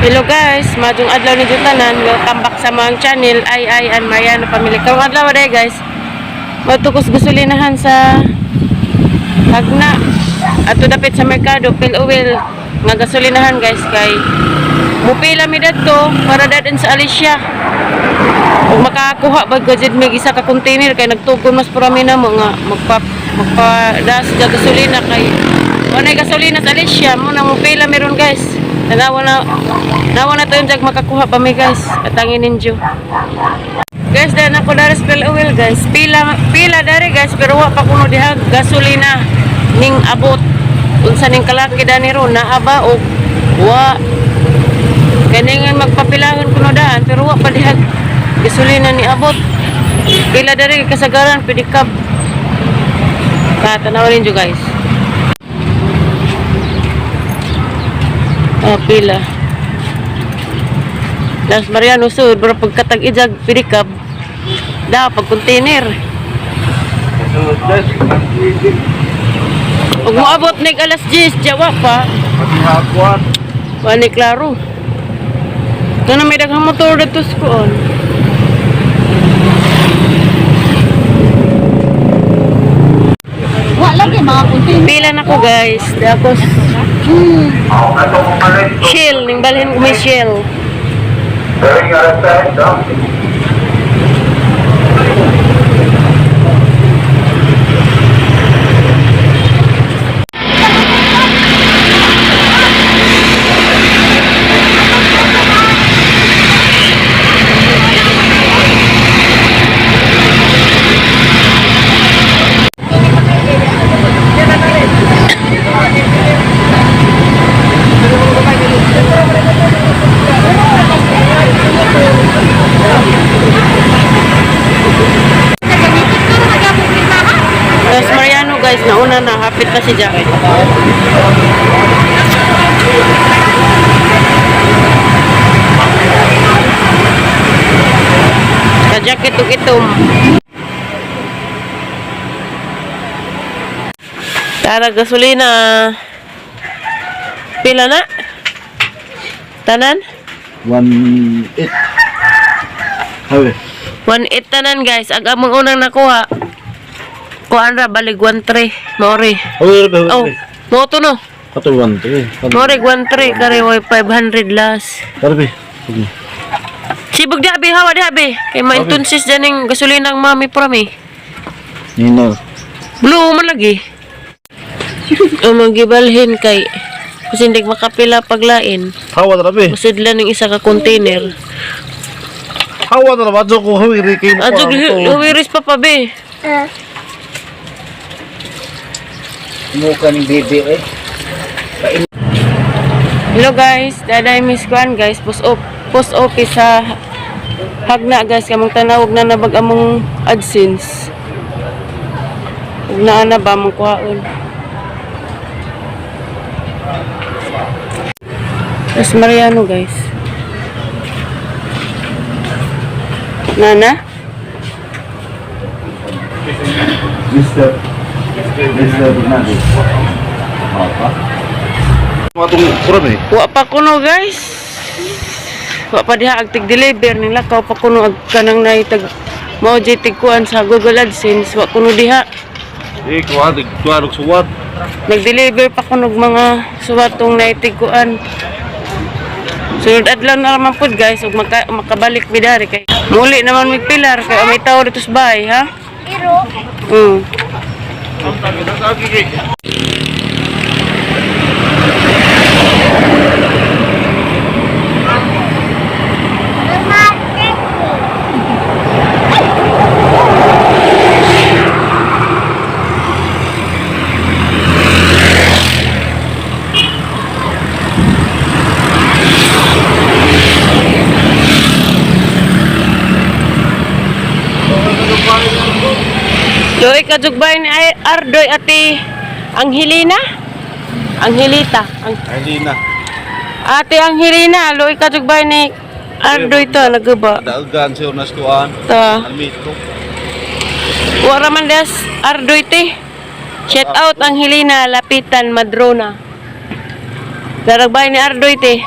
Hello guys, madung adlaw ni Jutanan. Welcome back sa mga channel Ay and Mariano Family. Karong adlaw day guys, matukos gasolinahan sa Hagna ato dapit sa merkado Phil Oil nga gasolinahan guys kay mupila mi dadto para dadin sa Alicia. Ug makakuha ba gajud mig isa ka container kay nagtugon mas pura mi na mo nga magpadas sa gasolina kay wala gasolina sa Alicia mo nang mupila meron guys. Nawa na to yung jag makakuha pa mi guys. Atangin ninyo. Guys, dahil ako dari Phil Oil guys. Pila dari guys. Pero wa pa kuno diha gasolina ning abot. Unsa ning kalaki dani ron na aba o wa. Kaningan magpapilangan kuno daan. Pero wa pa diha gasolina ni abot. Pila dari kasagaran pedikab. Tanawin ninyo guys. Pila Las Mariano Sud pero pagkatag ijag pirikab da pag container ug moabot nig alas 10 jawa pa wani klaro na may daghang motor dito skoon wala lagi mga container pila na ko guys tapos Shell, ning balhin ko may Shell. Guys, nauna na, hapit na si Jacket. Ka-jacket ug itom. Tara gasolina. Pila na? Tanan? 1.8. Hawe. 1.8 tanan guys. Aga mong unang nakuha. Kuan ra balig 1.3 Mori. Oh, mo to no. Kato 1.3. Mori 1.3 kare way 500 las. Tarbi. Sibog di abi hawa di abi. Kay maintunsis janing gasolina ng mami prami. Nino. Blue man lagi. O magibalhin kay kasi hindi makapila paglain. Hawa tarbi. Usidla ning isa ka container. Hawa tarbi adjo ko hawiri kay mo. Adjo huwiris pa pa be. Muka ni bebe eh. Hello guys, daday miss kuan guys, post office sa Hagna guys, kamong tanawag na nabag among AdSense. Ug naa na ba mong kuhaon. Las Mariano guys. Nana? Mr. Bernardo. Apa? Matong kurang eh. Wa pa kuno guys. Wa pa diha ag tig-deliver nila kaw pa kuno ag kanang naitag mao tig kuan sa Google AdSense wa kuno diha. Kuan suwat. Nag-deliver pa kuno mga suwatong naitig kuan. Sunod adlaw na naman pod guys ug makabalik mi dari kay muli naman mi pilar kay may tawo dito sa bahay ha. Iro. Doy kajugbay ni Ardoy ati Angelina? Angelita. Angelina. Ate Angelina, loy kajugbay ni Ardoy to nagba. Dagan siya nas kuan. Ta. Almito. Wara man das Ardoy te. Shout out Angelina Lapitan Madrona. Daragbay ni Ardoy te.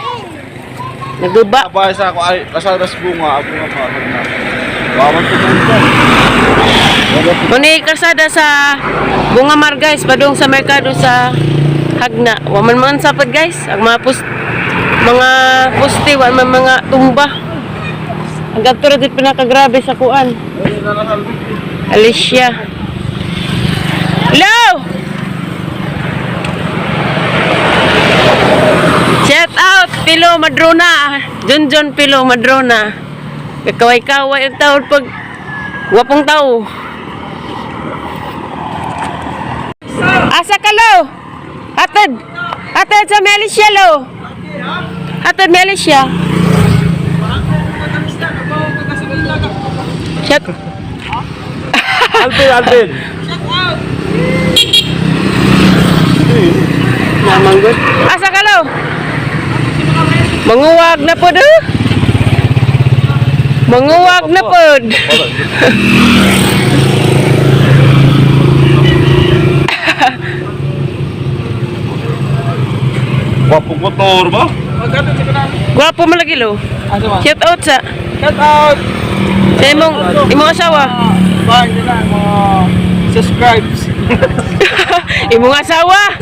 Naguba. Apa sa ako ay kasadas bunga ako nga na. Wawan ko dito. Muni kalsada sa Bunga Mar guys, padung sa merkado sa Hagna. Waman man sapad guys, ang mga poste, waman mga tumba. Ang gato rin pinakagrabe sa kuan. Alicia. Hello! Shout out Pilo Madrona. Junjun Pilo Madrona. Kakaway-kaway ang taon pag wapong tao. Asa ka lo? Hatad. Hatad sa Melisya lo. Hatad Melisya. Shout. Alvin. Namanggod. Asa ka lo? Manguwag na po do. Manguwag na po. Wapong motor ba? Gwapo mo lagi lo. Shout out sa. Shout out! Sa imong asawa. Bang na mga subscribes. Imong asawa.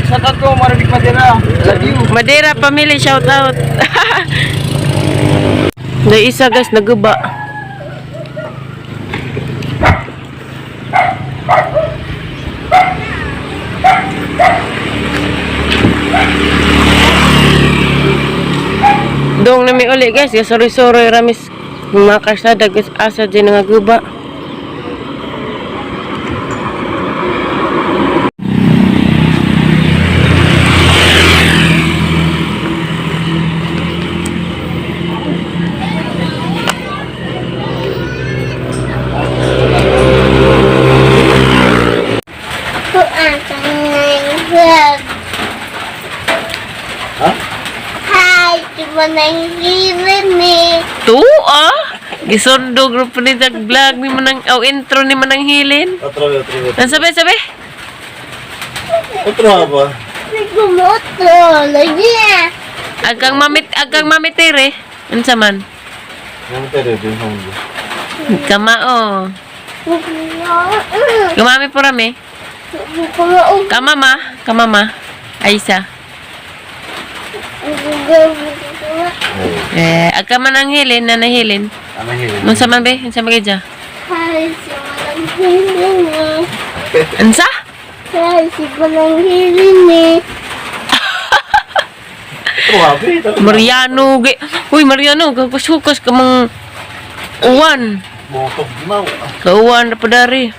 Shout out ko Marinig Madera. Love you. Madera family shout out. Na isa guys naguba. Dong na may uli guys, sorry ramis mga kasada guys asa din nga guba. Manangilin ni. Tu Gisundo grupo ni vlog ni manang intro ni mananghilin. Otro. Ang sabi. Otro apa? Nagumuto. Lagi. Agang mamitire. Unsa man? Yang tadi di home. Kamao. Gumami po rami. Kamama. Aisa. Agka mananghilin, nanahilin. Ano yun? Unsa man be? Unsa man gadya? Kahit si mananghilin ni. Unsa? Kahit si mananghilin ni. Otro apa? Mariano ge. Uy, Mariano, kagkusukas ka mang uwan. Motok mau. Kauwan na padari.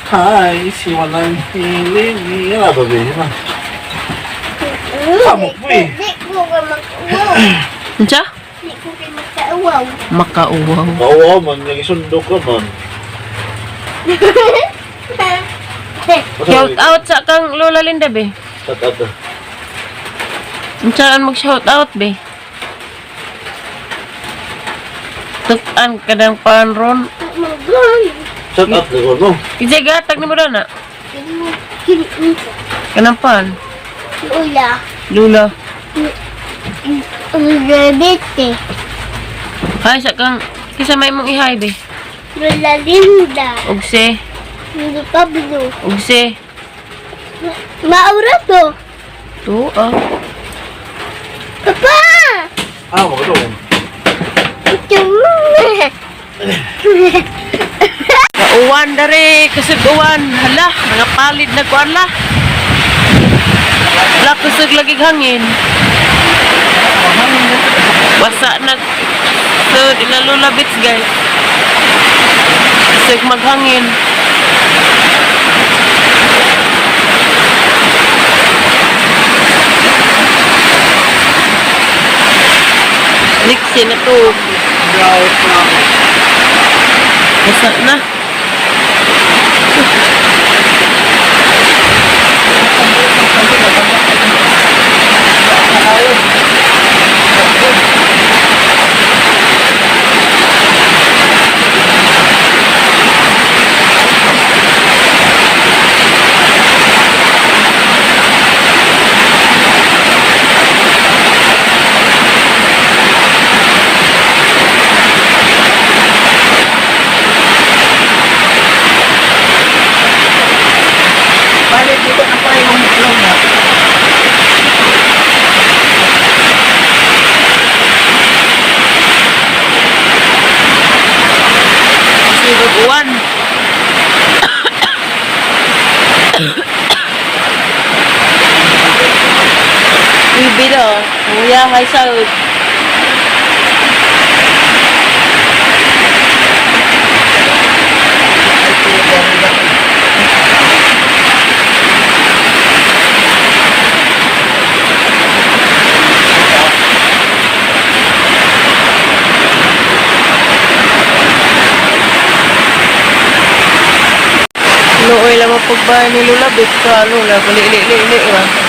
Hai, si walang hiling ni apa be? Kamu pi. Di ko ka mag-uwaw. Unsa? Di ko ka magka-uwaw. Makauwaw. Oo man, yung isundok ka man. Shout out sa kang Lola Linda be. Shout out. Unsaan mag shout out be? Tukan kadang panron. Magay. Shout out na ko, no? Ije gatag ni mo na. Kinita. Kanang pan. Ula. Lula. Ulabete. Hay sa kang kisa may mong ihay be. Lola Linda. Ugse. Hindi Pablo. Ugse. Maura to. Tu Papa! Ah, magkano? Ito Uwan dari kusog uwan. Hala, mga palid na kuan la. Wala kusog lagi hangin. Wasa nag so ilalula bits guys. Kusog maghangin. Niksi na to. Wasa na. Bido. Muya hay saud. Nooy lang mapagbahay ni Lula. Bit ka, Lula. Pali-li-li-li.